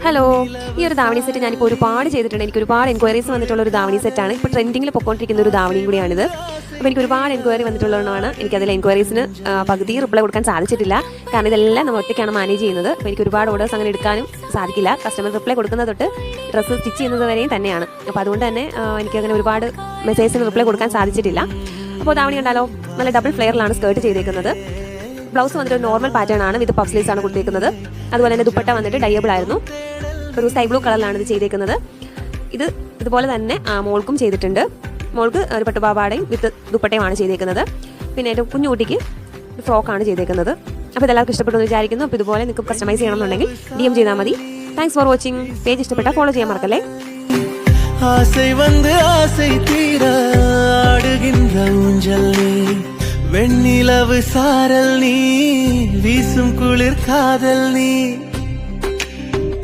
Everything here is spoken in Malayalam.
ഹലോ, ഈ ഒരു ധാവണി സെറ്റ് ഞാനിപ്പോൾ ഒരുപാട് ചെയ്തിട്ടുണ്ട്. എനിക്ക് ഒരുപാട് എൻക്വയറീസ് വന്നിട്ടുള്ള ഒരു ധാവണി സെറ്റാണ്. ഇപ്പോൾ ട്രെൻഡിങ്ങിൽ പൊയ്ക്കൊണ്ടിരിക്കുന്ന ഒരു ധാവണിയും കൂടിയാണിത്. അപ്പോൾ എനിക്ക് ഒരുപാട് എൻക്വയറി വന്നിട്ടുള്ളതാണ്. എനിക്കതിൽ എൻക്വയറീസിന് പകുതി റിപ്ലൈ കൊടുക്കാൻ സാധിച്ചിട്ടില്ല. കാരണം ഇതെല്ലാം നമ്മൾ ഒറ്റയ്ക്കാണ് മാനേജ് ചെയ്യുന്നത്. അപ്പോൾ എനിക്ക് ഒരുപാട് ഓർഡേഴ്സ് അങ്ങനെ എടുക്കാനും സാധിക്കില്ല. കസ്റ്റമർ റിപ്ലൈ കൊടുക്കുന്നത് തൊട്ട് ഡ്രസ്സ് സ്റ്റിച്ച് ചെയ്യുന്നത് വരെയും തന്നെയാണ്. അപ്പോൾ അതുകൊണ്ട് തന്നെ എനിക്കങ്ങനെ ഒരുപാട് മെസ്സേജിന് റിപ്ലൈ കൊടുക്കാൻ സാധിച്ചിട്ടില്ല. അപ്പോൾ ധാവണി കണ്ടാലോ, നല്ല ഡബിൾ ഫ്ലെയറിലാണ് സ്കേർട്ട് ചെയ്തേക്കുന്നത്. ബ്ലൗസ് വന്നിട്ട് നോർമൽ പാറ്റേൺ ആണ്, വിത്ത് പഫ് സ്ലീവ്സ് ആണ് കൊടുത്തേക്കുന്നത്. അതുപോലെ തന്നെ ദുപ്പട്ട വന്നിട്ട് ഡയബിൾ ആയിരുന്നു. ഒരു സ്കൈ ബ്ലൂ കളറിലാണ് ഇത് ചെയ്തേക്കുന്നത്. ഇതുപോലെ തന്നെ മോൾക്കും ചെയ്തിട്ടുണ്ട്. മോൾക്ക് ഒരു പട്ടുപാവാടയും വിത്ത് ദുപ്പട്ടയുമാണ് ചെയ്തേക്കുന്നത്. പിന്നെ എൻ്റെ കുഞ്ഞുകുട്ടിക്ക് ഫ്രോക്കാണ് ചെയ്തേക്കുന്നത്. അപ്പോൾ ഇതെല്ലാവർക്കും ഇഷ്ടപ്പെട്ടു വിചാരിക്കുന്നു. അപ്പോൾ ഇതുപോലെ നിങ്ങൾക്ക് കസ്റ്റമൈസ് ചെയ്യണമെന്നുണ്ടെങ്കിൽ DM ചെയ്താൽ മതി. Thanks for watching. പേജ് ഇഷ്ടപ്പെട്ടാൽ ഫോളോ ചെയ്യാൻ മറക്കല്ലേ. ஆசை வந்து ஆசை தீர ஆடுகின்ற ஊஞ்சல் நீ, வெண்ணிலவு சாரல் நீ, வீசும் குளிர் காதல் நீ.